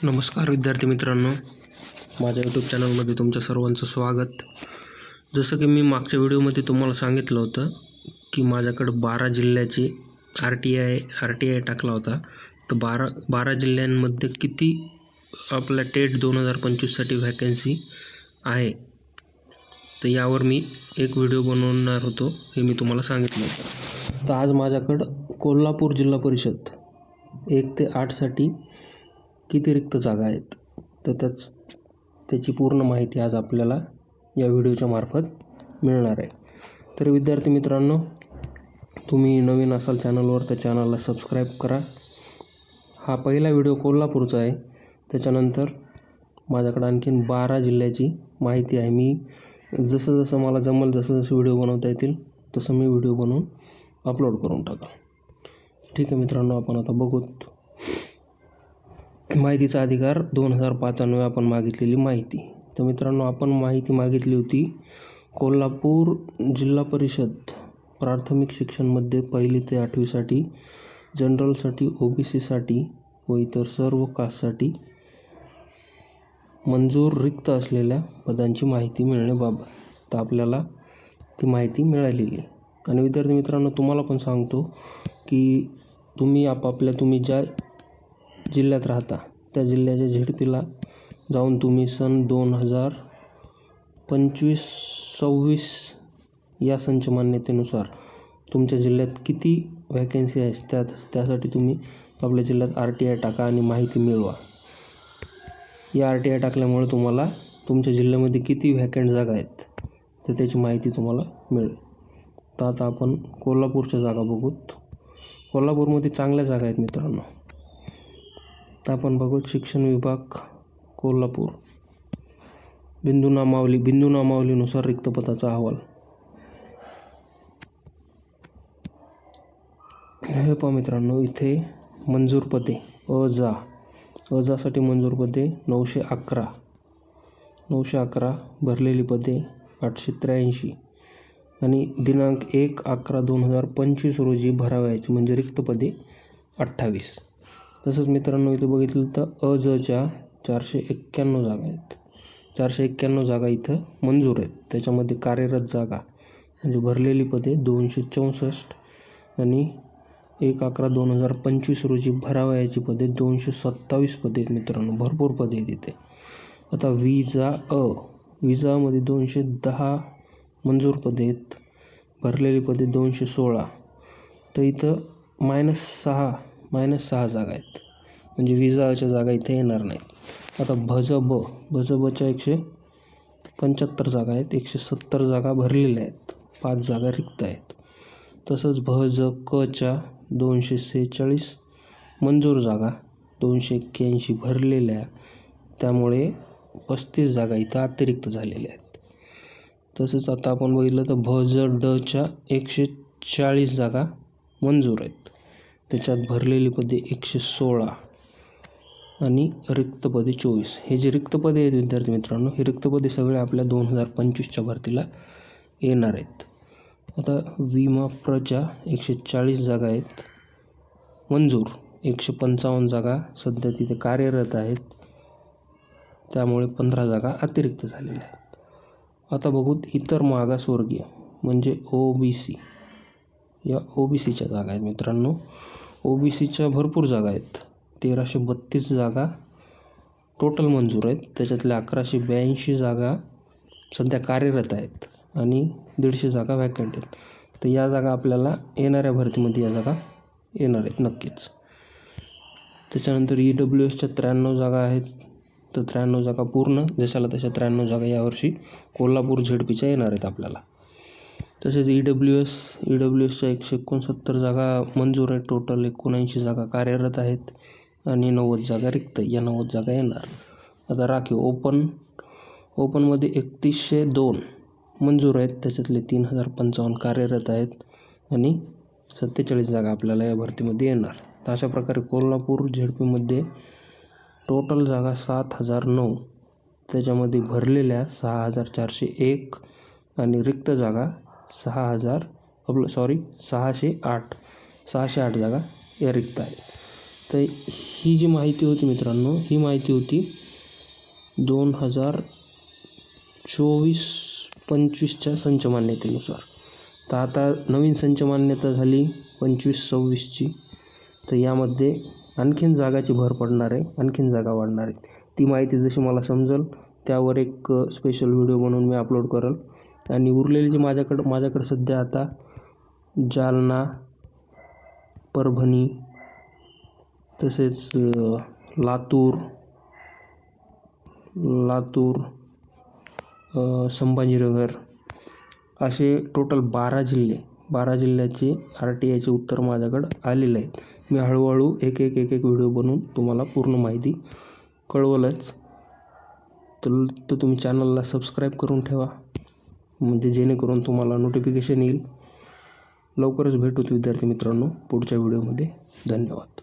नमस्कार विद्यार्थी मित्रांनो, माझ्या यूट्यूब चॅनलमध्ये तुमच्या सर्वांचं स्वागत. जसं की मी मागच्या व्हिडिओमध्ये तुम्हाला सांगितलं होतं की माझ्याकडं 12 जिल्ह्याची आर टी आय टाकला होता. तर 12 जिल्ह्यांमध्ये किती आपल्या टेट 2025साठी व्हॅकन्सी आहे, तर यावर मी एक व्हिडिओ बनवणार होतो, हे मी तुम्हाला सांगितलं होतं. तर आज माझ्याकडं कोल्हापूर जिल्हा परिषद 1 ते 8साठी किती रिक्त जागा आहेत, तर त्याची पूर्ण माहिती आज आपल्याला या व्हिडिओच्या मार्फत मिळणार आहे. तर विद्यार्थी मित्रांनो, तुम्ही नवीन असाल चॅनलवर तर चॅनलला सबस्क्राईब करा. हा पहिला व्हिडिओ कोल्हापूरचा आहे. त्याच्यानंतर माझ्याकडे आणखीन 12 जिल्ह्याची माहिती आहे. मी जसं मला जमेल जसं व्हिडिओ बनवता येतील तसं मी व्हिडिओ बनवून अपलोड करून टाका. ठीक आहे मित्रांनो, आपण आता बघूत. माहितीचा अधिकार 2095 आपण मागितलेली माहिती. तर मित्रांनो, आपण माहिती मागितली होती कोल्हापूर जिल्हा परिषद प्राथमिक शिक्षणमध्ये 1ली ते 8वीसाठी, जनरलसाठी, OBCसाठी व इतर सर्व कास्टसाठी मंजूर रिक्त असलेल्या पदांची माहिती मिळण्याबाबत. तर आपल्याला ती माहिती मिळालेली आहे. आणि विद्यार्थी मित्रांनो, तुम्हाला पण सांगतो की तुम्ही ज्या जिल्ह्यात राहता त्या जिल्ह्याच्या झेडपीला जाऊन तुम्ही सन 2025-26 या संच मान्यतेनुसार तुमच्या जिल्ह्यात किती व्हॅकन्सी आहेत त्यासाठी तुम्ही आपल्या जिल्ह्यात RTI टाका आणि माहिती मिळवा. या RTI टाकल्यामुळे तुम्हाला तुमच्या जिल्ह्यामध्ये किती व्हॅकंट जागा आहेत तर त्याची माहिती तुम्हाला मिळेल. तर आता आपण कोल्हापूरच्या जागा बघूत. कोल्हापूरमध्ये चांगल्या जागा आहेत मित्रांनो. तर आपण बघू शिक्षण विभाग कोल्हापूर, बिंदू नामावलीनुसार रिक्त पदाचा अहवाल. हे पहा मित्रांनो, इथे मंजूर पदे अजासाठी मंजूर पदे 911, भरलेली पदे 883 आणि दिनांक 1/11/2025 रोजी भरावयाची म्हणजे रिक्त पदे 28. तसंच मित्रांनो, इथं बघितलं तर अजच्या 491 जागा आहेत. 491 जागा इथं मंजूर आहेत. त्याच्यामध्ये कार्यरत जागा म्हणजे भरलेली पदे 264 आणि 1/11/2025 रोजी भरावयाची पदे 227 पदे आहेत मित्रांनो. भरपूर पदे आहेत इथे. आता विजामध्ये 210 मंजूर पदे आहेत. भरलेली पदे 216. तर इथं -6 जागा आहेत, म्हणजे विजाच्या जागा इथे येणार नाहीत. आता भजबच्या 175 जागा आहेत. 170 जागा भरलेल्या आहेत. 5 जागा रिक्त आहेत. तसंच भजकच्या 246 मंजूर जागा, 281 भरलेल्या, त्यामुळे 35 जागा इथं अतिरिक्त झालेल्या आहेत. तसंच आता आपण बघितलं तर भजडच्या 140 जागा मंजूर आहेत. त्याच्यात भरलेली पदे 116 आणि रिक्त पदे 24. हे जे रिक्त पदे आहेत विद्यार्थी मित्रांनो, हे रिक्त पदे सगळे आपल्या 2025च्या भरतीला येणार आहेत. आता विमाप्रच्या 140 जागा आहेत मंजूर. 155 जागा सध्या तिथे कार्यरत आहेत, त्यामुळे 15 जागा अतिरिक्त झालेल्या आहेत. आता बघूत इतर मागासवर्गीय म्हणजे OBC. या OBCच्या जागा आहेत मित्रांनो. OBCच्या भरपूर जागा आहेत. 1332 जागा टोटल मंजूर आहेत. त्याच्यातल्या 1182 जागा सध्या कार्यरत आहेत आणि 150 जागा व्हॅकंट आहेत. तर या जागा आपल्याला येणाऱ्या भरतीमध्ये या जागा येणार आहेत नक्कीच. त्याच्यानंतर EWSच्या 93 जागा आहेत. तर 93 जागा पूर्ण, जशाला तशा 93 जागा यावर्षी कोल्हापूर झेडपीच्या येणार आहेत आपल्याला. तसेच EWSच्या 169 जागा मंजूर आहेत. टोटल 79 जागा कार्यरत आहेत आणि 90 जागा रिक्त. या 90 जागा येणार. आता राखीव ओपनमध्ये 3102 मंजूर आहेत. त्याच्यातले 3055 कार्यरत आहेत आणि 47 जागा आपल्याला या भरतीमध्ये येणार. तर अशा प्रकारे कोल्हापूर झेडपीमध्ये टोटल जागा 7009, त्याच्यामध्ये भरलेल्या 6401 आणि रिक्त जागा 608 जागा या रिक्त आहेत. तर ही जी माहिती होती मित्रांनो, ही माहिती होती 2024-25च्या संच मान्यतेनुसार. तर आता नवीन संच मान्यता झाली 25-26ची. तर यामध्ये आणखीन जागाची भर पडणार आहे, आणखीन जागा वाढणार आहेत. ती माहिती जशी मला समजेल त्यावर एक स्पेशल व्हिडिओ बनवून मी अपलोड करेल. आणि उरलेली जी माझ्याकडं सध्या आता जालना, परभणी, तसेच लातूर, संभाजीनगर असे टोटल 12 जिल्ह्याचे RTIचे उत्तर माझ्याकडं आलेले आहेत. मी हळूहळू एक व्हिडिओ बनवून तुम्हाला पूर्ण माहिती कळवलंच. तर तुम्ही चॅनलला सबस्क्राईब करून ठेवा, म्हणजे जेणेकरून तुम्हाला नोटिफिकेशन येईल. लवकरच भेटूत विद्यार्थी मित्रांनो पुढच्या व्हिडिओमध्ये. धन्यवाद.